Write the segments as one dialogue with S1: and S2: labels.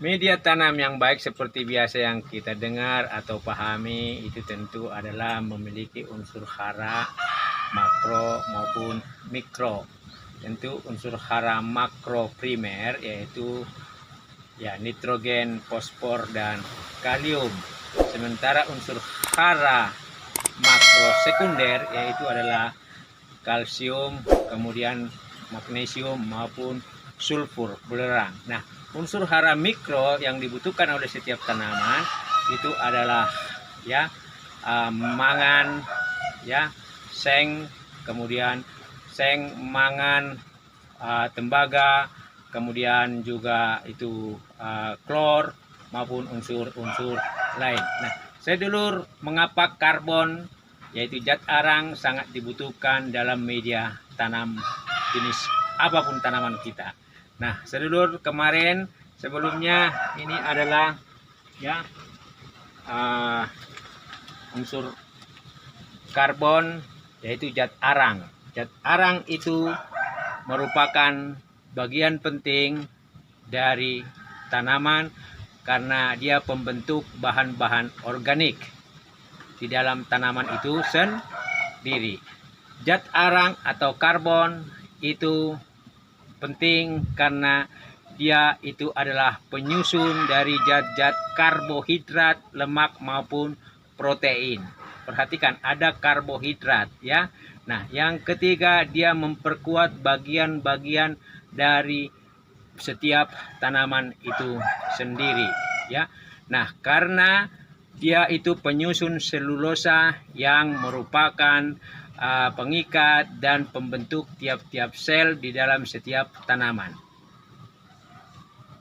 S1: Media tanam yang baik seperti biasa yang kita dengar atau pahami itu tentu adalah memiliki unsur hara makro maupun mikro. Tentu unsur hara makro primer yaitu ya nitrogen, fosfor dan kalium. Sementara unsur hara makro sekunder yaitu adalah kalsium, kemudian magnesium maupun sulfur belerang. Nah, unsur hara mikro yang dibutuhkan oleh setiap tanaman itu adalah ya mangan, ya seng, kemudian seng, mangan, tembaga, kemudian juga itu klor maupun unsur-unsur lain. Nah, sedulur, mengapa karbon yaitu zat arang sangat dibutuhkan dalam media tanam jenis apapun tanaman kita. Nah, sedulur, kemarin sebelumnya ini adalah ya unsur karbon yaitu zat arang. Zat arang itu merupakan bagian penting dari tanaman karena dia pembentuk bahan-bahan organik di dalam tanaman itu sendiri. Zat arang atau karbon itu penting karena dia itu adalah penyusun dari zat-zat karbohidrat, lemak maupun protein. Perhatikan, ada karbohidrat ya. Nah, yang ketiga, dia memperkuat bagian-bagian dari setiap tanaman itu sendiri ya. Nah, karena dia itu penyusun selulosa yang merupakan pengikat dan pembentuk tiap-tiap sel di dalam setiap tanaman.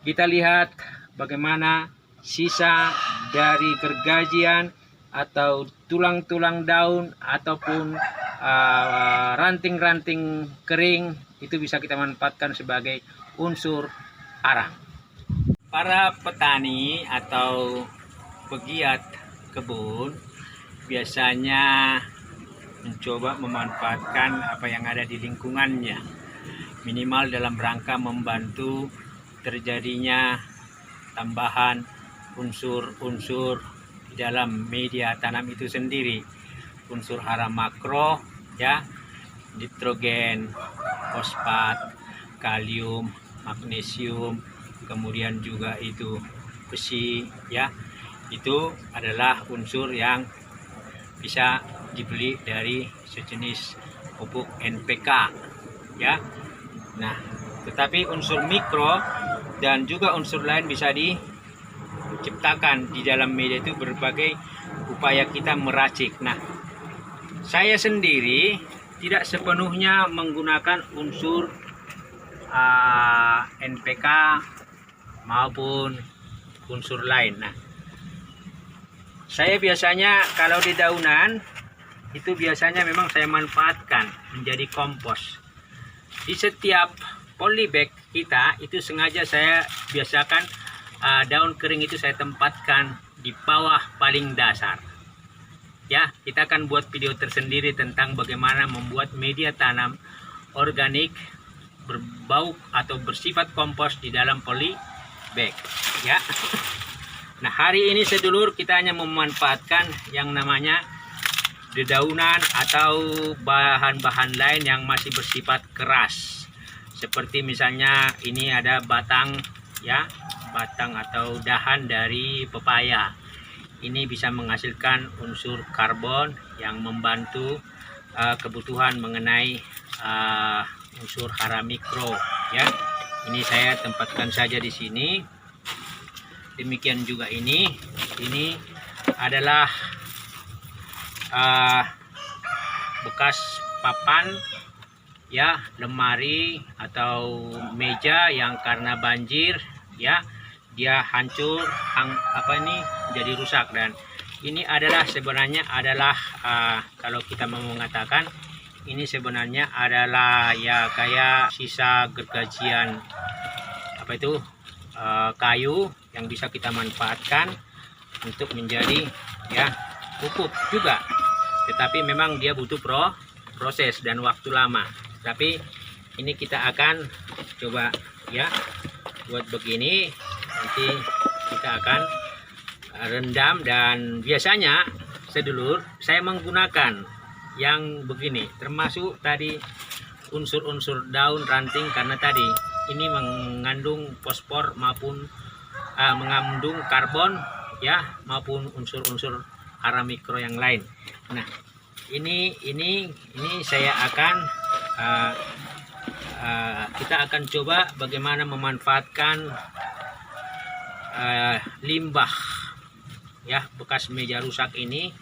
S1: Kita lihat bagaimana sisa dari gergajian atau tulang-tulang daun ataupun ranting-ranting kering itu bisa kita manfaatkan sebagai unsur arang. Para petani atau pegiat kebun biasanya mencoba memanfaatkan apa yang ada di lingkungannya, minimal dalam rangka membantu terjadinya tambahan unsur-unsur di dalam media tanam itu sendiri. Unsur hara makro ya, nitrogen, fosfat, kalium, magnesium, kemudian juga itu besi ya. Itu adalah unsur yang bisa dibeli dari sejenis pupuk NPK ya. Nah, tetapi unsur mikro dan juga unsur lain bisa diciptakan di dalam media itu berbagai upaya kita meracik. Nah, saya sendiri tidak sepenuhnya menggunakan unsur NPK maupun unsur lain. Nah, saya biasanya kalau di daunan itu biasanya memang saya manfaatkan menjadi kompos. Di setiap polybag kita itu sengaja saya biasakan daun kering itu saya tempatkan di bawah paling dasar. Ya, kita akan buat video tersendiri tentang bagaimana membuat media tanam organik berbau atau bersifat kompos di dalam polybag ya. Nah, hari ini sedulur kita hanya memanfaatkan yang namanya dedaunan atau bahan-bahan lain yang masih bersifat keras. Seperti misalnya ini ada batang ya, batang atau dahan dari pepaya. Ini bisa menghasilkan unsur karbon yang membantu kebutuhan mengenai unsur hara mikro ya. Ini saya tempatkan saja di sini. Demikian juga ini adalah bekas papan ya, lemari atau meja yang karena banjir ya dia hancur, jadi rusak. Dan ini adalah sebenarnya adalah kalau kita mau mengatakan ini sebenarnya adalah ya kayak sisa gergajian kayu yang bisa kita manfaatkan untuk menjadi ya pupuk juga. Tetapi memang dia butuh proses dan waktu lama. Tapi ini kita akan coba ya buat begini. nanti kita akan rendam. Dan biasanya sedulur saya menggunakan yang begini, termasuk tadi unsur-unsur daun ranting, karena tadi ini mengandung fosfor maupun mengandung karbon ya, maupun unsur-unsur hara mikro yang lain. Nah, ini saya akan kita akan coba bagaimana memanfaatkan limbah ya, bekas meja rusak ini.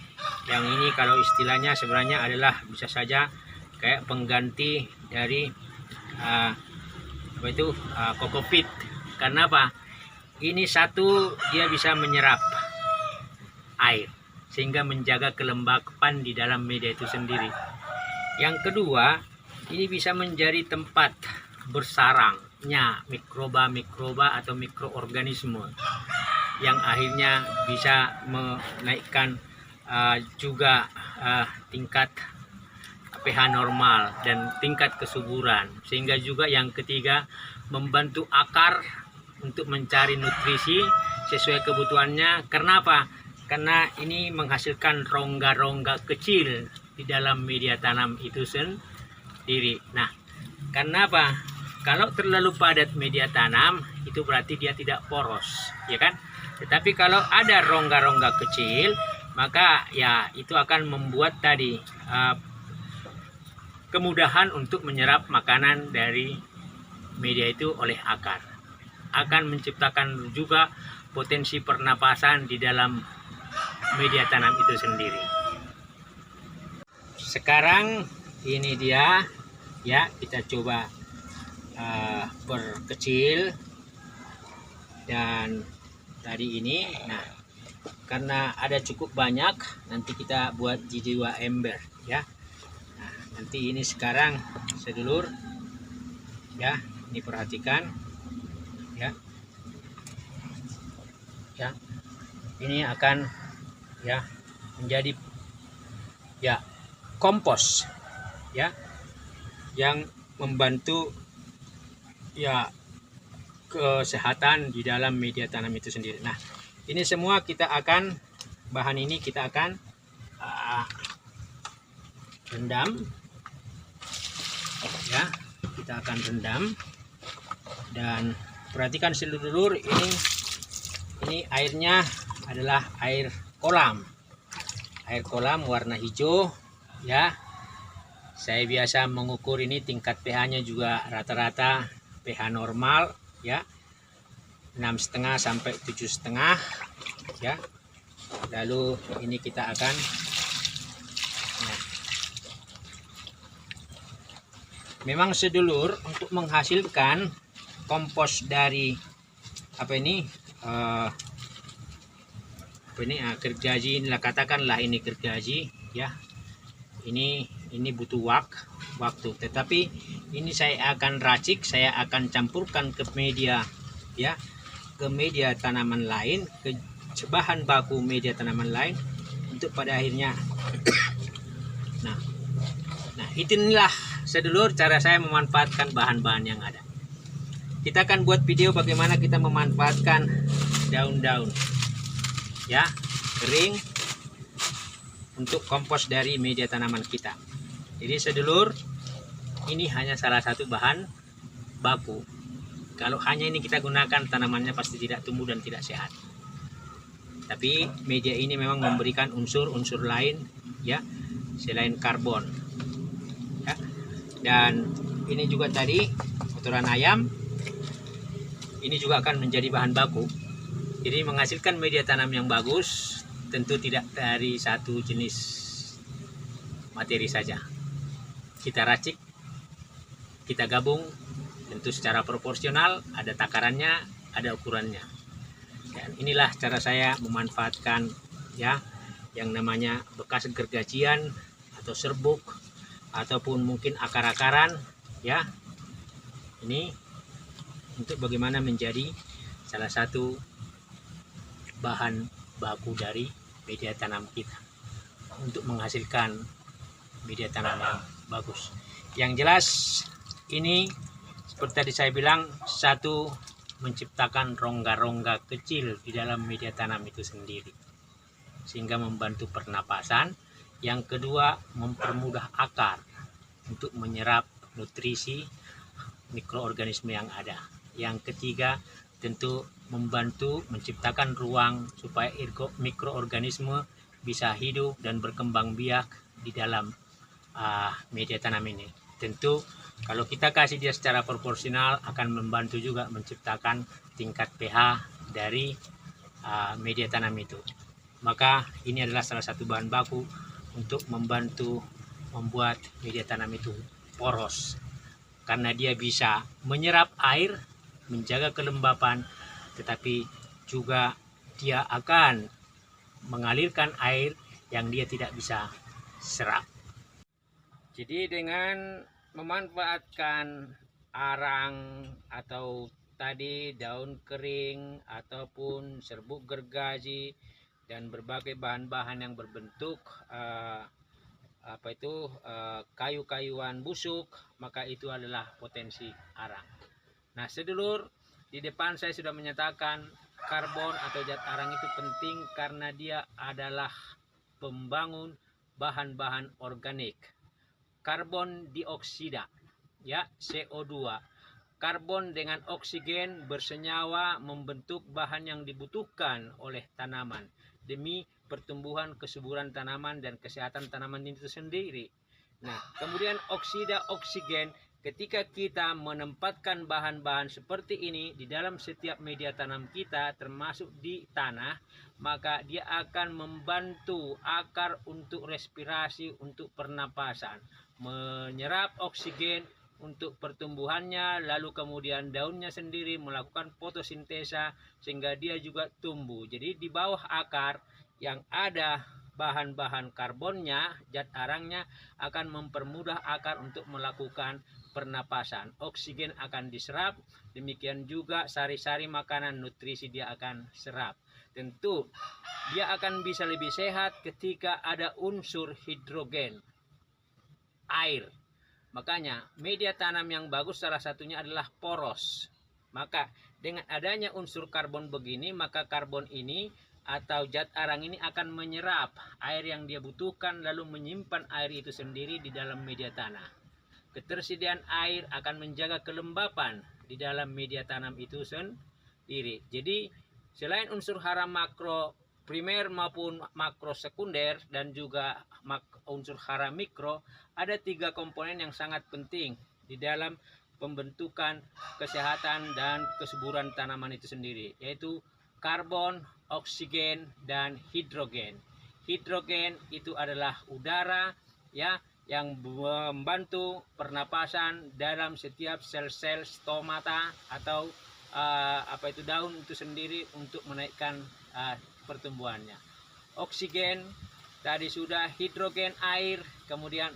S1: Yang ini kalau istilahnya sebenarnya adalah bisa saja kayak pengganti dari kokopit. Karena apa? Ini satu, dia bisa menyerap air sehingga menjaga kelembapan di dalam media itu sendiri. Yang kedua, ini bisa menjadi tempat bersarangnya mikroba atau mikroorganisme yang akhirnya bisa menaikkan juga tingkat pH normal dan tingkat kesuburan. Sehingga juga yang ketiga, membantu akar untuk mencari nutrisi sesuai kebutuhannya. Karena apa? Karena ini menghasilkan rongga-rongga kecil di dalam media tanam itu sendiri. Nah, karena apa? Kalau terlalu padat media tanam, itu berarti dia tidak poros, ya kan? Tetapi kalau ada rongga-rongga kecil, maka ya itu akan membuat tadi kemudahan untuk menyerap makanan dari media itu oleh akar. Akan menciptakan juga potensi pernapasan di dalam media tanam itu sendiri. Sekarang ini dia ya, kita coba perkecil. Dan tadi ini, nah karena ada cukup banyak, nanti kita buat di 2 ember ya. Nah, nanti ini sekarang sedulur ya, ini perhatikan ya. Ya, ini akan ya menjadi ya kompos ya, yang membantu ya kesehatan di dalam media tanam itu sendiri. Nah, ini semua kita akan, bahan ini kita akan rendam ya, kita akan rendam. Dan perhatikan sedulur, ini airnya adalah air kolam warna hijau ya. Saya biasa mengukur ini tingkat pH-nya juga rata-rata pH normal ya, 6,5 sampai 7,5 ya. Lalu ini kita akan memang sedulur, untuk menghasilkan kompos dari gergaji, inilah katakanlah ini gergaji ya, ini butuh waktu. Tetapi ini saya akan racik, saya akan campurkan ke media ya, ke media tanaman lain, ke bahan baku media tanaman lain, untuk pada akhirnya nah inilah sedulur cara saya memanfaatkan bahan-bahan yang ada. Kita akan buat video bagaimana kita memanfaatkan daun-daun ya kering untuk kompos dari media tanaman kita. Jadi sedulur, ini hanya salah satu bahan baku. Kalau hanya ini kita gunakan, tanamannya pasti tidak tumbuh dan tidak sehat. Tapi media ini memang memberikan unsur-unsur lain ya, selain karbon ya. Dan ini juga tadi kotoran ayam, ini juga akan menjadi bahan baku. Jadi menghasilkan media tanam yang bagus tentu tidak dari satu jenis materi saja. Kita racik, kita gabung, tentu secara proporsional, ada takarannya, ada ukurannya. Dan inilah cara saya memanfaatkan ya yang namanya bekas gergajian atau serbuk, ataupun mungkin akar-akaran ya. Ini untuk bagaimana menjadi salah satu bahan baku dari media tanam kita untuk menghasilkan media tanam yang bagus. Yang jelas ini seperti tadi saya bilang, satu menciptakan rongga-rongga kecil di dalam media tanam itu sendiri, sehingga membantu pernapasan. Yang kedua, mempermudah akar untuk menyerap nutrisi mikroorganisme yang ada. Yang ketiga, tentu membantu menciptakan ruang supaya mikroorganisme bisa hidup dan berkembang biak di dalam media tanam ini. Tentu kalau kita kasih dia secara proporsional akan membantu juga menciptakan tingkat pH dari media tanam itu. Maka ini adalah salah satu bahan baku untuk membantu membuat media tanam itu poros, karena dia bisa menyerap air, menjaga kelembapan, tetapi juga dia akan mengalirkan air yang dia tidak bisa serap. Jadi dengan memanfaatkan arang atau tadi daun kering ataupun serbuk gergaji dan berbagai bahan-bahan yang berbentuk kayu-kayuan busuk, maka itu adalah potensi arang. Nah, sedulur, di depan saya sudah menyatakan karbon atau zat arang itu penting karena dia adalah pembangun bahan-bahan organik. Karbon dioksida, ya, CO2. Karbon dengan oksigen bersenyawa membentuk bahan yang dibutuhkan oleh tanaman demi pertumbuhan kesuburan tanaman dan kesehatan tanaman itu sendiri. Nah, kemudian oksida oksigen, ketika kita menempatkan bahan-bahan seperti ini di dalam setiap media tanam kita, termasuk di tanah, maka dia akan membantu akar untuk respirasi, untuk pernapasan, menyerap oksigen untuk pertumbuhannya, lalu kemudian daunnya sendiri melakukan fotosintesa sehingga dia juga tumbuh. Jadi di bawah akar yang ada bahan-bahan karbonnya, zat arangnya akan mempermudah akar untuk melakukan pernapasan. Oksigen akan diserap, demikian juga sari-sari makanan, nutrisi dia akan serap. Tentu dia akan bisa lebih sehat ketika ada unsur hidrogen, air. Makanya media tanam yang bagus salah satunya adalah poros. Maka dengan adanya unsur karbon begini, maka karbon ini atau zat arang ini akan menyerap air yang dia butuhkan, lalu menyimpan air itu sendiri di dalam media tanah. Ketersediaan air akan menjaga kelembapan di dalam media tanam itu sendiri. Jadi selain unsur hara makro primer maupun makro sekunder dan juga unsur hara mikro, ada 3 komponen yang sangat penting di dalam pembentukan kesehatan dan kesuburan tanaman itu sendiri, yaitu karbon, oksigen, dan hidrogen. Hidrogen itu adalah udara, ya, yang membantu pernapasan dalam setiap sel-sel stomata atau daun itu sendiri untuk menaikkan pertumbuhannya. Oksigen tadi sudah, hidrogen air, kemudian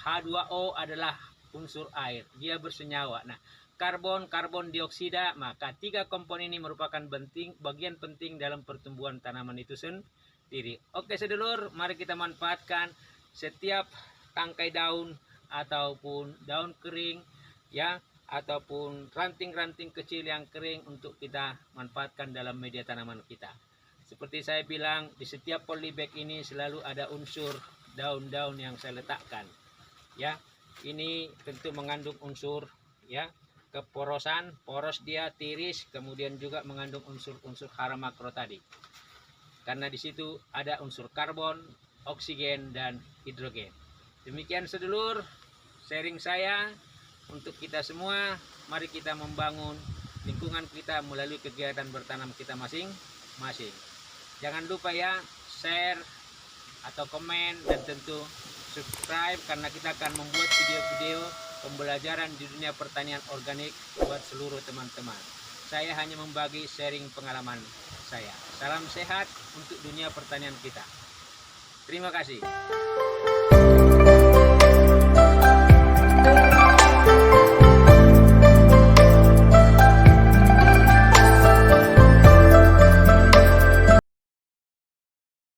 S1: H2O adalah unsur air, dia bersenyawa. Nah, karbon dioksida, maka 3 komponen ini merupakan bagian penting dalam pertumbuhan tanaman itu sendiri. Oke sedulur, mari kita manfaatkan setiap tangkai daun ataupun daun kering, ya, ataupun ranting-ranting kecil yang kering untuk kita manfaatkan dalam media tanaman kita. Seperti saya bilang, di setiap polybag ini selalu ada unsur daun-daun yang saya letakkan. Ya, ini tentu mengandung unsur, ya, keporosan, poros dia tiris, kemudian juga mengandung unsur-unsur hara makro tadi. Karena di situ ada unsur karbon, oksigen, dan hidrogen. Demikian sedulur, sharing saya untuk kita semua. Mari kita membangun lingkungan kita melalui kegiatan bertanam kita masing-masing. Jangan lupa ya, share atau komen dan tentu subscribe, karena kita akan membuat video-video pembelajaran di dunia pertanian organik buat seluruh teman-teman. Saya hanya membagi sharing pengalaman saya. Salam sehat untuk dunia pertanian kita. Terima kasih.